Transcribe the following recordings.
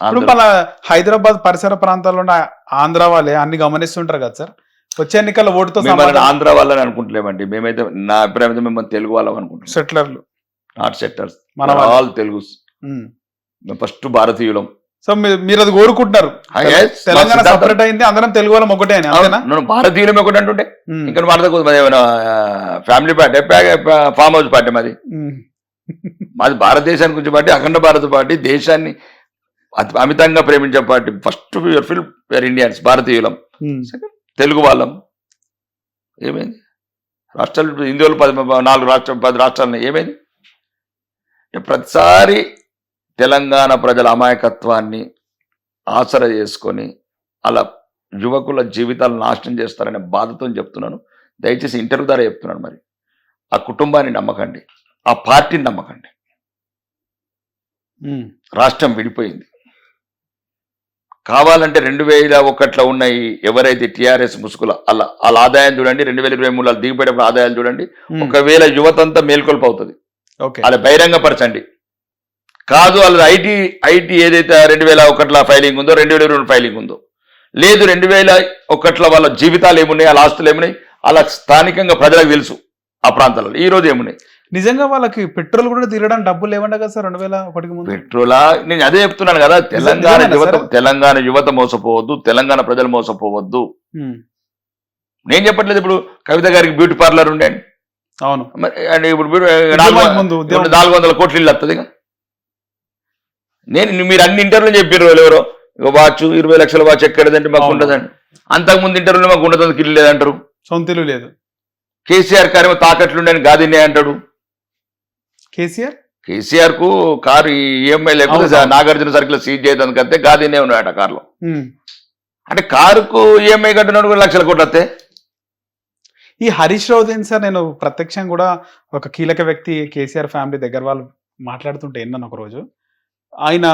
ఇప్పుడు మన హైదరాబాద్ పరిసర ప్రాంతాల్లో ఉన్న ఆంధ్ర వాళ్ళే అన్ని గమనిస్తుంటారు కదా సార్, వచ్చే ఎన్నికల ఓటుతో మిమ్మల్ని ఆంధ్ర వాళ్ళని అనుకుంటలేమండి. మేమైతే నా అభిప్రాయం మిమ్మల్ని తెలుగు వాళ్ళం అనుకుంటున్నాం. సెటిలర్లు నాట్ సెట్టర్స్, మన ఆల్ తెలుగు. ఫస్ట్ భారతీయులం. సో మీరు అది కోరుకుంటున్నారు, తెలంగాణ సపరేట్ అయింది అందరం తెలుగు వాళ్ళం ఒకటే అని, అంతేనా? భారతీయులం ఒకటి అంటుంటే ఇంకా భారత family party, farm house party మాది. మాది భారతదేశానికి గురించి పార్టీ, అఖండ భారత పార్టీ, దేశాన్ని అమితంగా ప్రేమించే పార్టీ. ఫస్ట్ ఫిల్ ఇండియన్స్, భారతీయులం. తెలుగు వాళ్ళం. ఏమైంది రాష్ట్రాలు హిందువులు 10 రాష్ట్రాలు ఏమైంది? ప్రతిసారి తెలంగాణ ప్రజల అమాయకత్వాన్ని ఆసరా చేసుకొని అలా యువకుల జీవితాలను నాశనం చేస్తారనే బాధతో చెప్తున్నాను. దయచేసి ఇంటర్వ్యూ ద్వారా చెప్తున్నాను. మరి ఆ కుటుంబాన్ని నమ్మకండి, ఆ పార్టీని నమ్మకండి. రాష్ట్రం విడిపోయింది. కావాలంటే 2001లో ఉన్నాయి ఎవరైతే టీఆర్ఎస్ ముసుగుల వాళ్ళ ఆదాయం చూడండి, 2023 దిగిపోయేటప్పుడు ఆదాయాలు చూడండి. ఒకవేళ యువతంతా మేల్కొల్పు అవుతుంది, అలా బహిరంగపరచండి. కాదు వాళ్ళది ఐటీ ఏదైతే 2001లో ఫైలింగ్ ఉందో, 2022 ఫైలింగ్ ఉందో, లేదు 2001లో వాళ్ళ జీవితాలు ఏమున్నాయి, వాళ్ళ ఆస్తులు ఏమున్నాయి, అలా స్థానికంగా ప్రజలకు తెలుసు. ఆ ప్రాంతాలలో ఈ రోజు ఏమున్నాయి. నిజంగా వాళ్ళకి పెట్రోల్ కూడా తీరడానికి డబ్బులు లేవంట కదా సార్ 2001కి ముందు? పెట్రోలా? నేను అదే చెప్తున్నాను కదా, తెలంగాణ యువత మోసపోవద్దు, తెలంగాణ ప్రజలు మోసపోవద్దు. నేను చెప్పట్లేదు. ఇప్పుడు కవిత గారికి బ్యూటీ పార్లర్ ఉండేది. అవును. ఇప్పుడు 400 కోట్లు ఇల్లు వస్తుంది. మీరు అన్ని ఇంటర్వ్యూలు చెప్పారు ఎవరో వాచ్ 20 లక్షల వాచ్ ఎక్కడదంటే మాకు ఉండదండి. అంతకుముందు ఇంటర్వ్యూలో మాకు ఉండదు, ఇల్లు లేదంటారు, సొంత ఇల్లు లేదు. కేసీఆర్ కారు తాకట్లుండని గాదినే అంటాడు. కేసీఆర్ కు కారు ఈఎంఐ లేకపోతే నాగార్జున సర్కిల్ సీజ్ చేయడానికంతే గాదినే ఉన్నాయట కారులో. అంటే కారుకు ఈఎంఐ కట్టినప్పుడు 2 లక్షల కోట్లు వస్తే. ఈ హరీష్ రావు దేని సార్, నేను ప్రత్యక్షంగా కూడా ఒక కీలక వ్యక్తి కేసీఆర్ ఫ్యామిలీ దగ్గర వాళ్ళు మాట్లాడుతుంటే విన్నాను ఒక రోజు. ఆయన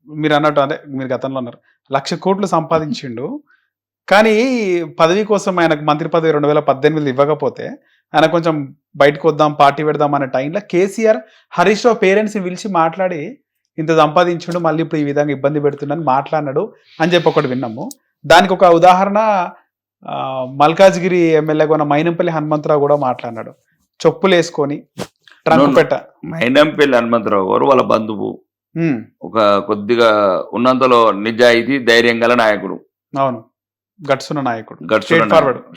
మీరు అన్నట్టు, అదే మీరు గతంలో అన్నారు 1,00,000 కోట్లు సంపాదించిండు, కానీ పదవి కోసం ఆయనకు మంత్రి పదవి 2018 ఇవ్వకపోతే ఆయన కొంచెం బయటకు వద్దాం పార్టీ పెడదాం అనే టైంలో కేసీఆర్ హరీష్ రావు పేరెంట్స్ని పిలిచి మాట్లాడి ఇంత సంపాదించిండు, మళ్ళీ ఇప్పుడు ఈ విధంగా ఇబ్బంది పెడుతున్నాను మాట్లాడినాడు అని చెప్పి ఒకటి విన్నాము. దానికి ఒక ఉదాహరణ మల్కాజ్గిరి ఎమ్మెల్యే కొన్న మైనంపల్లి హనుమంతరావు కూడా మాట్లాడినాడు, చెప్పులు వేసుకొని ట్రంక్ పెట్ట. మైనంపల్లి హనుమంతరావు గారు వాళ్ళ బంధువు, ఒక కొద్దిగా ఉన్నంతలో నిజాయితీ ధైర్యం గల నాయకుడు. అవును, గట్సున్న నాయకుడు,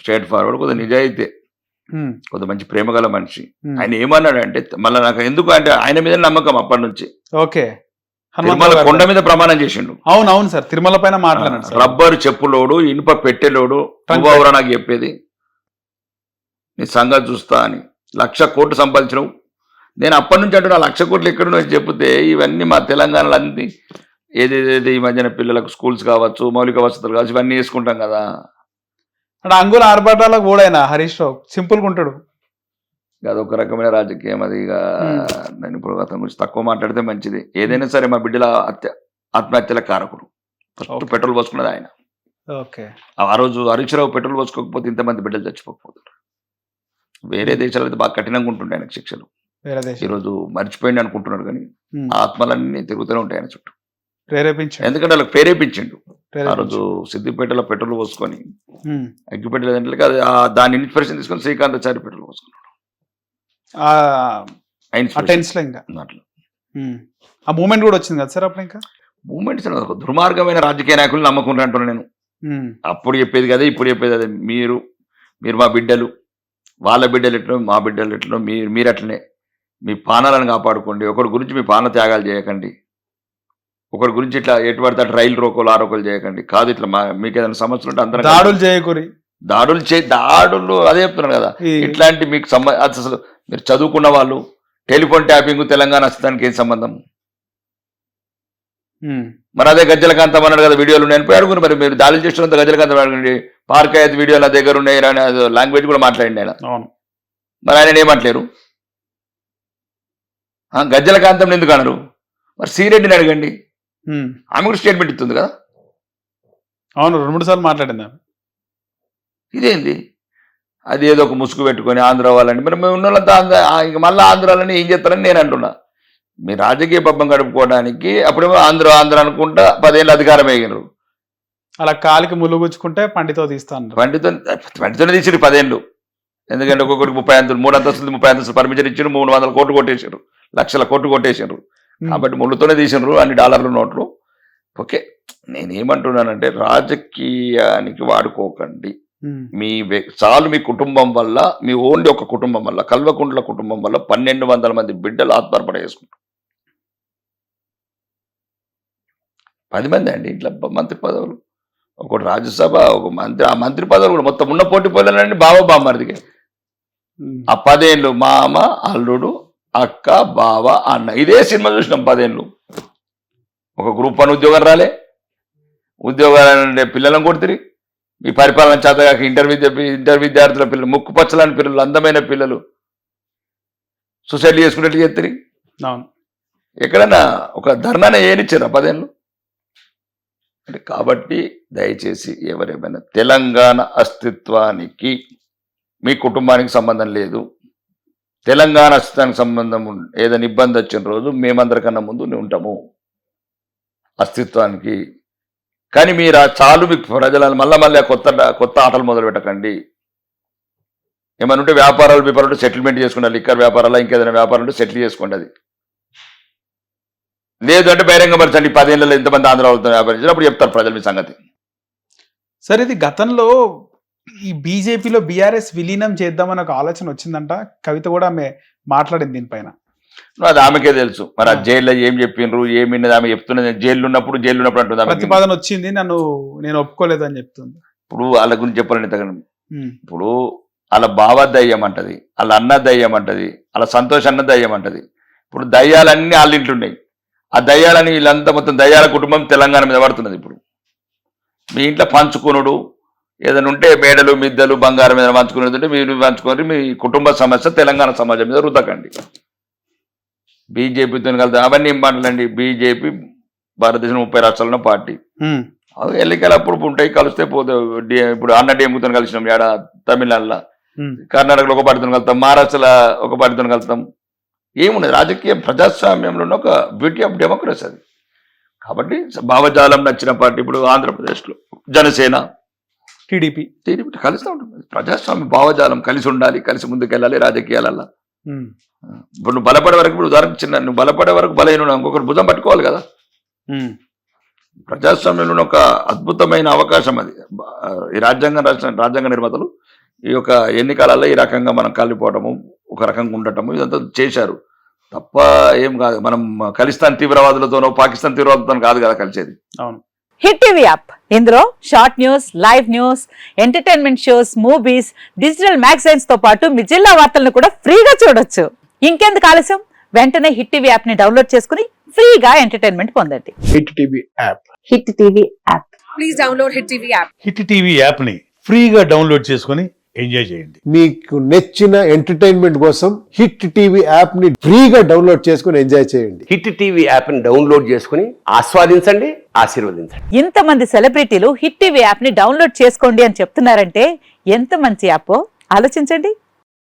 స్ట్రేట్ ఫార్వర్డ్, కొద్దిగా నిజాయితీ, కొద్ది మంచి ప్రేమ గల మనిషి. ఆయన ఏమన్నాడంటే, మళ్ళీ నాకు ఎందుకు అంటే ఆయన మీద నమ్మకం అప్పటి నుంచి. ఓకే, తిరుమల కొండ మీద ప్రమాణం చేసిండు. అవును సార్, తిరుమల పైన మాట్లాడాడు. రబ్బరు చెప్పులోడు, ఇనుప పెట్టెలోడు, నువ్వెవరో నాకు చెప్పేది, నీ సంగతి చూస్తా అని. 1,00,000 కోట్లు సంపాదించడం. నేను అప్పటి నుంచి అంటున్నా 1,00,000 కోట్లు ఎక్కడున్నా చెప్తే ఇవన్నీ మా తెలంగాణలో అన్ని ఏదేదైతే ఈ మధ్యన పిల్లలకు స్కూల్స్ కావచ్చు, మౌలిక వసతులు కావచ్చు, ఇవన్నీ వేసుకుంటాం కదా. అంటే అంగుల ఆర్భాటాలకు కూడా ఆయన హరీష్ రావు సింపుల్గా ఉంటాడు. అదొక రకమైన రాజకీయం. అది ఇక నేను ఇప్పుడు అతని గురించి తక్కువ మాట్లాడితే మంచిది. ఏదైనా సరే మా బిడ్డల ఆత్మహత్యల కారకుడు. ఫస్ట్ పెట్రోల్ పోసుకున్నది ఆయన. ఓకే, ఆ రోజు హరీష్ రావు పెట్రోల్ పోసుకోకపోతే ఇంతమంది బిడ్డలు చచ్చిపోకపోతారు. వేరే దేశాలు అయితే బాగా కఠినంగా ఉంటుండే ఆయనకు శిక్షలు. ఈరోజు మర్చిపోయింది అనుకుంటున్నాడు, కానీ ఆత్మలన్నీ తిరుగుతూనే ఉంటాయి ఆయన చుట్టూ. ఎందుకంటే వాళ్ళకి ప్రేరేపించిండు. ఆ రోజు సిద్దిపేటలో పెట్రోల్ పోసుకొని అగ్గిపెట్టెల గంటలకి దాని ఇన్స్పిరేషన్ తీసుకొని శ్రీకాంతాచారి పెట్రోల్ పోసుకున్నాడు. ఆ మూమెంట్ కూడా వచ్చింది కదా సార్ అప్పుడు. ఇంకా మూమెంట్స్ దుర్మార్గమైన రాజకీయ నాయకులు నమ్మకుండా అంటున్నాను నేను. అప్పుడు చెప్పేది కదా, ఇప్పుడు చెప్పేది అదే. మీరు మా బిడ్డలు, వాళ్ళ బిడ్డలు ఎట్లనో మా బిడ్డలు ఎట్లనో మీరు అట్లనే మీ పానాలను కాపాడుకోండి. ఒకరి గురించి మీ పాన త్యాగాలు చేయకండి. ఒకరి గురించి ఇట్లా ఎటు పడితే రైలు రోకోలు ఆరోకోలు చేయకండి. కాదు ఇట్లా మీకు ఏదైనా సమస్యలు ఉంటే అందరూ దాడులు చేయకూరి, దాడులు అదే చెప్తున్నాను కదా. ఇట్లాంటి మీకు అసలు మీరు చదువుకున్న వాళ్ళు, టెలిఫోన్ ట్యాపింగ్ తెలంగాణ అస్తిత్వానికి ఏం సంబంధం? మరి అదే గజ్జలకాంతం అన్నాడు కదా, వీడియోలు ఉన్నాయని పోయి అడుగురు. మరి మీరు దాడులు చేస్తున్నంత గజ్జలకాంతం అడగండి. పార్కాయత్ వీడియోలు నా దగ్గర ఉన్నాయి అని లాంగ్వేజ్ కూడా మాట్లాడండి ఆయన. మరి ఆయన ఏమంటలేరు? గజ్జలకాంతం ఎందుకు అన్నారు? మరి శ్రీరెడ్డిని అడగండి, ఆమె కూడా స్టేట్మెంట్ ఇస్తుంది కదా. అవును, 2-3 సార్లు మాట్లాడింది ఆమె. ఇదేంది? అది ఏదో ఒక ముసుగు పెట్టుకొని ఆంధ్ర వాళ్ళని, మరి మేము ఉన్న వాళ్ళంతా ఇక మళ్ళీ ఆంధ్రాలని ఏం చేస్తారని నేను అంటున్నా. మీ రాజకీయ పబ్బం గడుపుకోవడానికి అప్పుడేమో ఆంధ్ర అనుకుంటా 10 ఏళ్ళు అధికారం వేగినారు. అలా కాలికి ములుగుచ్చుకుంటే పండితో తీస్తాను. పండితోనే తీసిరు 10 ఏళ్ళు. ఎందుకంటే ఒక్కొక్కరికి 30 అంతస్తులు 3 అంతస్తులు 30 అంతస్తులు పర్మిషన్ ఇచ్చారు, 300 కోట్లు కొట్టేసారు, లక్షల కోట్లు కొట్టేసారు. కాబట్టి ముళ్ళుతోనే తీసినారు అన్ని డాలర్లు నోట్లు. ఓకే, నేనేమంటున్నానంటే రాజకీయానికి వాడుకోకండి. చాలు మీ కుటుంబం వల్ల, మీ ఓన్లీ ఒక కుటుంబం వల్ల, కల్వకుంట్ల కుటుంబం వల్ల 1200 మంది బిడ్డలు ఆత్మార్పణ చేసుకుంటారు. 10 మంది అండి ఇంట్లో మంత్రి పదవులు, ఒకటి రాజ్యసభ, ఒక మంత్రి. ఆ మంత్రి పదవులు కూడా మొత్తం ఉన్న పోటీ పోలేనండి బామ్మర్దికి. ఆ 10 ఏళ్ళు మామ, అల్లుడు, అక్క, బావ, అన్న, ఇదే సినిమా చూసినాం 10 ఏళ్ళు. ఒక గ్రూప్ 1 ఉద్యోగం రాలే, ఉద్యోగాలు పిల్లలను కొడుతుంది. ఈ పరిపాలన చేతగాక ఇంటర్ విద్యార్థుల పిల్లలు, ముక్కు పచ్చలాంటి పిల్లలు, అందమైన పిల్లలు సూసైడ్ చేసుకునేట్లు చేస్తారు. ఎక్కడన్నా ఒక ధర్నానే ఏనిచ్చారా 10 ఏళ్ళు అంటే? కాబట్టి దయచేసి ఎవరేమైనా తెలంగాణ అస్తిత్వానికి మీ కుటుంబానికి సంబంధం లేదు, తెలంగాణ అస్తిత్వానికి సంబంధం ఏదైనా ఇబ్బంది వచ్చిన రోజు మేమందరికన్నా ముందు ఉంటాము అస్తిత్వానికి. కానీ మీరు చాలు మీకు ప్రజలను మళ్ళీ కొత్త ఆటలు మొదలు పెట్టకండి. ఏమైనా ఉంటే వ్యాపారాలు సెటిల్మెంట్ చేసుకోండి, లిక్కర్ వ్యాపారాలు ఇంకేదైనా వ్యాపారం ఉంటే సెటిల్ చేసుకోండి. అది లేదు అంటే బహిరంగపరచండి. 10 ఏళ్ళలో ఎంతమంది ఆంధ్రాలతో వ్యాపారించారు అప్పుడు చెప్తారు ప్రజలు మీ సంగతి. సరే, ఇది గతంలో ఈ బీజేపీలో బీఆర్ఎస్ విలీనం చేద్దామని ఒక ఆలోచన వచ్చిందంట. కవిత కూడా ఆమె మాట్లాడింది దీనిపైన. అది ఆమెకే తెలుసు. మరి ఆ జైల్లో ఏం చెప్పిండ్రు, ఏమిన్నది ఆమె చెప్తున్నది. జైలు ఉన్నప్పుడు అంటుంది, ప్రతిపాదన వచ్చింది, నేను ఒప్పుకోలేదు అని చెప్తుంది. ఇప్పుడు వాళ్ళ గురించి చెప్పాలని తగ్గ ఇప్పుడు వాళ్ళ బావ దయ్యం అంటది, వాళ్ళ అన్న దయ్యం అంటది, వాళ్ళ సంతోష్ అన్న దయ్యం అంటది. ఇప్పుడు దయ్యాలన్నీ వాళ్ళ ఇంట్లో ఉన్నాయి. ఆ దయ్యాలని వీళ్ళంతా మొత్తం దయ్యాల కుటుంబం తెలంగాణ మీద పడుతున్నది. ఇప్పుడు మీ ఇంట్లో పంచుకునుడు ఏదైనా ఉంటే మేడలు మిద్దలు బంగారం మీద పంచుకునేది ఉంటే మీరు పంచుకొని మీ కుటుంబ సమస్య తెలంగాణ సమాజం మీద రుద్దకండి. బీజేపీతో కలుద్దాం అవన్నీ ఏం మాటలండి. బీజేపీ భారతదేశం 30 రాష్ట్రాల్లో పార్టీ. ఎన్నికలు అప్పుడు ఉంటాయి, కలిస్తే పోతే. ఇప్పుడు అన్న డేముతో కలిసినాం ఏడ తమిళనాడులో, కర్ణాటకలో ఒక పార్టీతో కలుస్తాం, మహారాష్ట్రలో ఒక పార్టీతో కలుస్తాం. ఏమున్నది రాజకీయ ప్రజాస్వామ్యంలో ఒక బ్యూటీ ఆఫ్ డెమోక్రసీ అది. కాబట్టి భావజాలం నచ్చిన పార్టీ ఇప్పుడు ఆంధ్రప్రదేశ్లో జనసేన, టీడీపీ కలుస్తూ ఉంటుంది. ప్రజాస్వామ్య భావజాలం కలిసి ఉండాలి, కలిసి ముందుకెళ్ళాలి రాజకీయాలలో. ఇప్పుడు నువ్వు బలపడే వరకు, ఇప్పుడు ఉదాహరణ నువ్వు బలపడే వరకు బలహీన ఇంకొకరు భుజం పట్టుకోవాలి కదా. ప్రజాస్వామ్యంలో ఒక అద్భుతమైన అవకాశం అది. ఈ రాజ్యాంగ నిర్మాతలు ఈ యొక్క ఎన్నికలలో ఈ రకంగా మనం కలిపోవటము, ఒక రకంగా ఉండటము, ఇదంతా చేశారు తప్ప ఏం కాదు. మనం ఖలిస్తాన్ తీవ్రవాదులతోనో పాకిస్తాన్ తీవ్రవాదులతో కాదు కదా కలిసేది. అవును. హిట్ టీవీ యాప్, ఇందులో short news, live news, entertainment shows, movies, digital magazines తో పాటు మీ జిల్లా వార్తలను కూడా ఫ్రీగా చూడొచ్చు. ఇంకెందుకు ఆలస్యం, వెంటనే హిట్ టీవీ యాప్ ని డౌన్లోడ్ చేసుకుని ఫ్రీగా ఎంటర్టైన్మెంట్ పొందండి. Hit TV app. Hit TV app. Please download hit TV app. Hit TV app ని ఫ్రీగా డౌన్లోడ్ చేసుకుని ఎంజాయ్ చేయండి. మీకు నచ్చిన ఎంటర్టైన్మెంట్ కోసం హిట్ టీవీ యాప్ ని ఫ్రీగా డౌన్లోడ్ చేసుకుని ఎంజాయ్ చేయండి. హిట్ టీవీ యాప్ ని డౌన్లోడ్ చేసుకుని ఆస్వాదించండి, ఆశీర్వదించండి. ఇంతమంది సెలబ్రిటీలు హిట్ టీవీ యాప్ ని డౌన్లోడ్ చేసుకోండి అని చెప్తున్నారంటే ఎంత మంచి యాప్ ఆలోచించండి.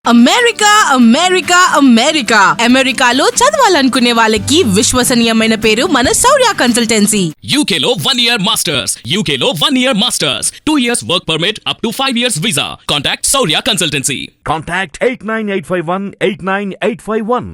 అమెరికా అమెరికా అమెరికా అమెరికాలో చదవాలనుకునే వాళ్ళకి విశ్వసనీయమైన పేరు మన శౌర్య కన్సల్టెన్సీ. UK లో 1 year masters, UK లో 1 year masters, 2 years work permit up to 5 years visa. Contact Saurya Consultancy. Contact 89851 89851.